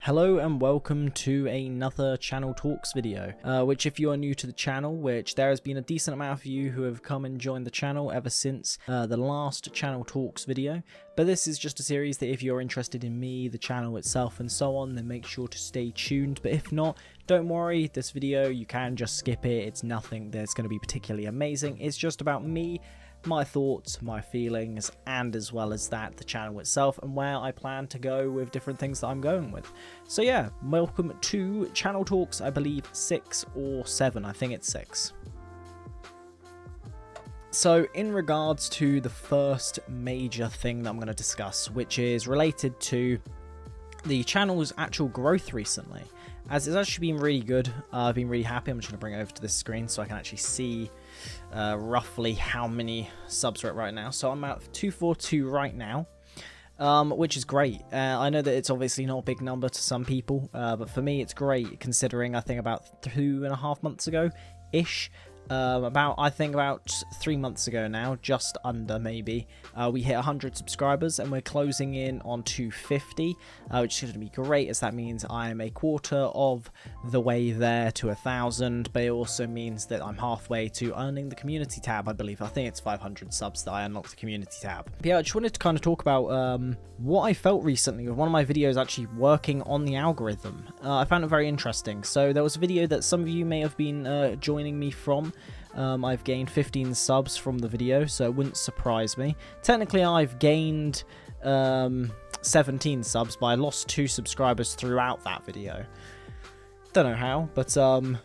Hello and welcome to another Channel Talks video, which if you are new to the channel, which there has been a decent amount of you who have come and joined the channel ever since the last Channel Talks video, but this is just a series that if you're interested in me, the channel itself and so on, then make sure to stay tuned, but if not, don't worry, this video you can just skip it. It's nothing that's going to be particularly amazing. It's just about me, my thoughts, my feelings, and as well as that, the channel itself and where I plan to go with different things that I'm going with. So yeah, welcome to Channel Talks, I believe 6 or 7, I think it's 6. So in regards to the first major thing that I'm going to discuss, which is related to the channel's actual growth recently, as it's actually been really good. I've been really happy. I'm just going to bring it over to this screen so I can actually see roughly how many subs we're at right now. So I'm at 242 right now, which is great. I know that it's obviously not a big number to some people, but for me it's great considering I think about 2.5 months ago-ish, I think about 3 months ago now, just under maybe, we hit 100 subscribers and we're closing in on 250, which is going to be great as that means I am a quarter of the way there to 1,000, but it also means that I'm halfway to earning the community tab, I believe. I think it's 500 subs that I unlocked the community tab. But yeah, I just wanted to kind of talk about what I felt recently with one of my videos actually working on the algorithm. I found it very interesting. So there was a video that some of you may have been joining me from. I've gained 15 subs from the video, so it wouldn't surprise me. Technically, I've gained 17 subs, but I lost 2 subscribers throughout that video. Don't know how, but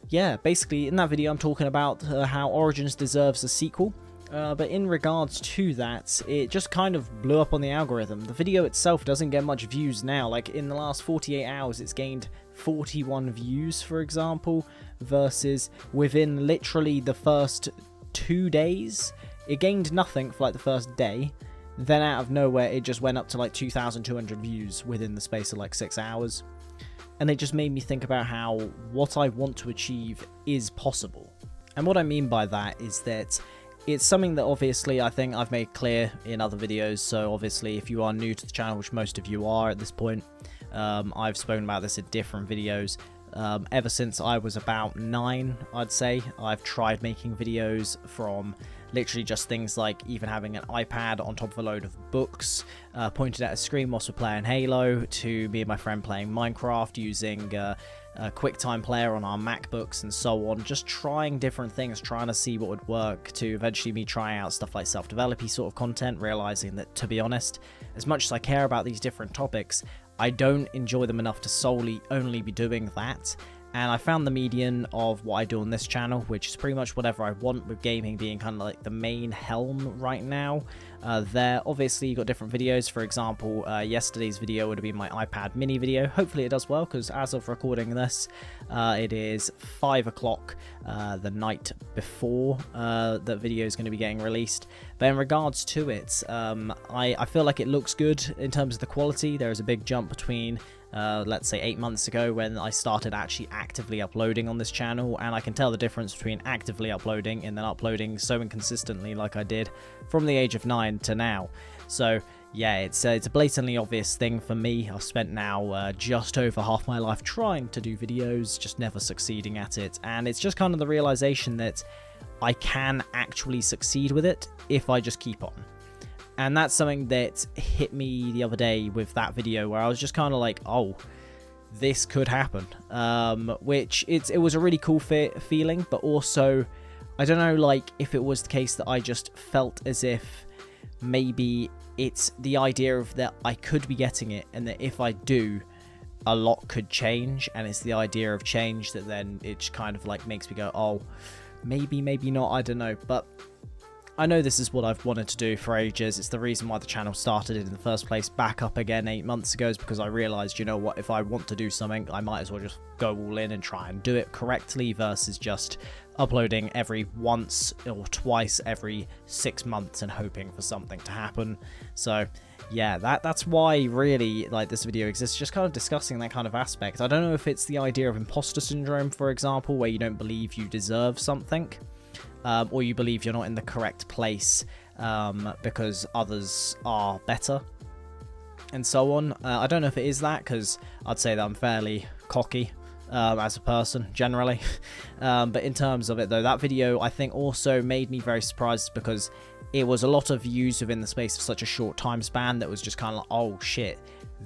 yeah, basically in that video I'm talking about how Origins deserves a sequel. But in regards to that, it just kind of blew up on the algorithm. The video itself doesn't get much views now. Like in the last 48 hours, it's gained 41 views, for example, versus within literally the first 2 days, it gained nothing for like the first day. Then out of nowhere, it just went up to like 2,200 views within the space of like 6 hours. And it just made me think about how what I want to achieve is possible. And what I mean by that is that it's something that obviously I think I've made clear in other videos, so obviously if you are new to the channel, which most of you are at this point, I've spoken about this in different videos. Ever since I was about 9, I'd say, I've tried making videos from literally just things like even having an iPad on top of a load of books, pointed at a screen whilst we're playing Halo, to me and my friend playing Minecraft using a QuickTime player on our MacBooks and so on, just trying different things, trying to see what would work, to eventually me trying out stuff like self-developy sort of content, realizing that, to be honest, as much as I care about these different topics, I don't enjoy them enough to solely only be doing that. And I found the median of what I do on this channel, which is pretty much whatever I want, with gaming being kind of like the main helm right now. There, obviously, you got different videos. For example, yesterday's video would have been my iPad mini video. Hopefully it does well, because as of recording this, it is 5 o'clock the night before the video is going to be getting released. But in regards to it, I feel like it looks good in terms of the quality. There is a big jump between let's say 8 months ago when I started actually actively uploading on this channel, and I can tell the difference between actively uploading and then uploading so inconsistently like I did from the age of 9 to now. So yeah, it's a blatantly obvious thing for me. I've spent now just over half my life trying to do videos, just never succeeding at it, and it's just kind of the realization that I can actually succeed with it if I just keep on. And that's something that hit me the other day with that video, where I was just kind of like, oh, this could happen. Which it was a really cool feeling, but also, I don't know, like, if it was the case that I just felt as if maybe it's the idea of that I could be getting it, and that if I do, a lot could change, and it's the idea of change that then it just kind of like makes me go, oh, maybe not, I don't know. But I know this is what I've wanted to do for ages. It's the reason why the channel started in the first place back up again 8 months ago, is because I realized, you know what, if I want to do something, I might as well just go all in and try and do it correctly, versus just uploading every once or twice every 6 months and hoping for something to happen. So yeah, that's why really like this video exists, just kind of discussing that kind of aspect. I don't know if it's the idea of imposter syndrome, for example, where you don't believe you deserve something, or you believe you're not in the correct place because others are better. and so on. I don't know if it is that, because I'd say that I'm fairly cocky as a person generally. But in terms of it though, that video I think also made me very surprised, because it was a lot of views within the space of such a short time span that was just kind of like, oh shit,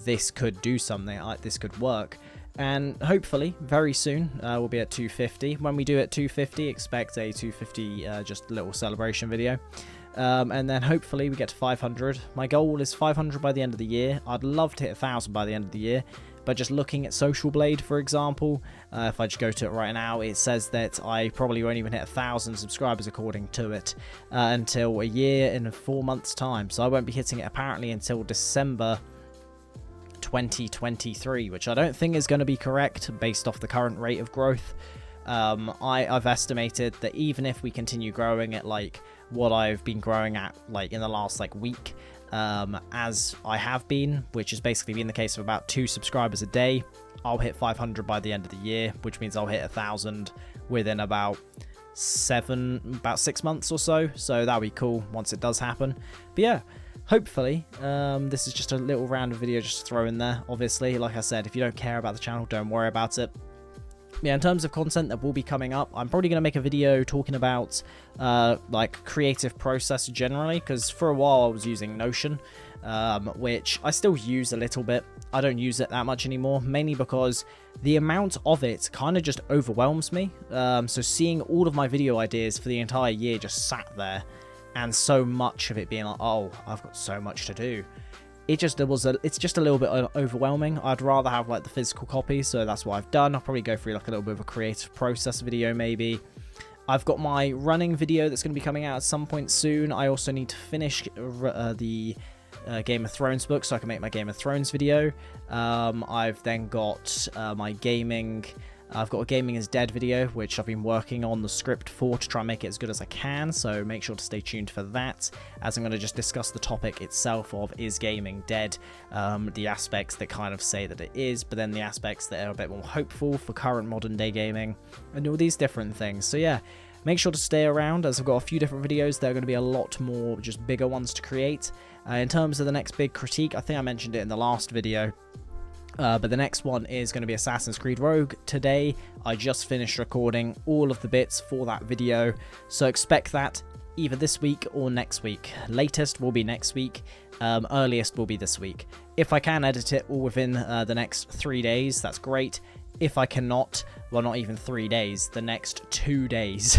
this could do something, like this could work. And hopefully very soon we'll be at 250. When we do at 250, expect a 250 just little celebration video. And then hopefully we get to 500. My goal is 500 by the end of the year. I'd love to hit 1,000 by the end of the year. But just looking at Social Blade, for example, if I just go to it right now, it says that I probably won't even hit 1,000 subscribers according to it until a year and 4 months time. So I won't be hitting it apparently until December 2023, which I don't think is going to be correct based off the current rate of growth. I've estimated that even if we continue growing at like what I've been growing at like in the last like week, as I have been, which has basically been the case of about 2 subscribers a day, I'll hit 500 by the end of the year, which means I'll hit 1,000 within about 6 months or so. So that'll be cool once it does happen. But yeah, hopefully this is just a little random video just to throw in there. Obviously, like I said, if you don't care about the channel, don't worry about it. Yeah, in terms of content that will be coming up, I'm probably going to make a video talking about like creative process generally, because for a while I was using Notion, which I still use a little bit. I don't use it that much anymore, mainly because the amount of it kind of just overwhelms me. So seeing all of my video ideas for the entire year just sat there, and so much of it being like, oh, I've got so much to do. It's just a little bit overwhelming. I'd rather have like the physical copy, so that's what I've done. I'll probably go through like a little bit of a creative process video maybe. I've got my running video that's going to be coming out at some point soon. I also need to finish the Game of Thrones book so I can make my Game of Thrones video. I've then got my gaming... I've got a Gaming is Dead video, which I've been working on the script for to try and make it as good as I can, so make sure to stay tuned for that, as I'm going to just discuss the topic itself of is gaming dead, the aspects that kind of say that it is, but then the aspects that are a bit more hopeful for current modern day gaming, and all these different things. So yeah, make sure to stay around, as I've got a few different videos. There are going to be a lot more just bigger ones to create. In terms of the next big critique, I think I mentioned it in the last video, but the next one is going to be Assassin's Creed Rogue. Today, I just finished recording all of the bits for that video, so expect that either this week or next week. Latest will be next week, earliest will be this week. If I can edit it all within the next 3 days, that's great. If I cannot, well, not even 3 days, the next 2 days,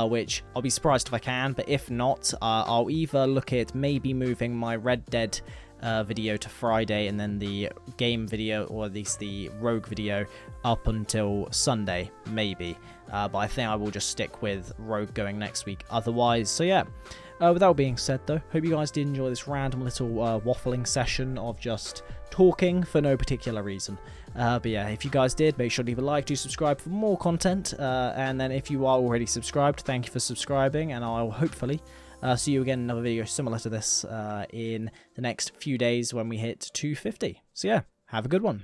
which I'll be surprised if I can, but if not, I'll either look at maybe moving my Red Dead video to Friday, and then the game video, or at least the Rogue video, up until Sunday, maybe. But I think I will just stick with Rogue going next week otherwise. So yeah, with that being said though, hope you guys did enjoy this random little waffling session of just talking for no particular reason. But yeah, if you guys did, make sure to leave a like, do subscribe for more content, and then if you are already subscribed, thank you for subscribing, and I'll hopefully see you again in another video similar to this in the next few days when we hit 250. So yeah, have a good one.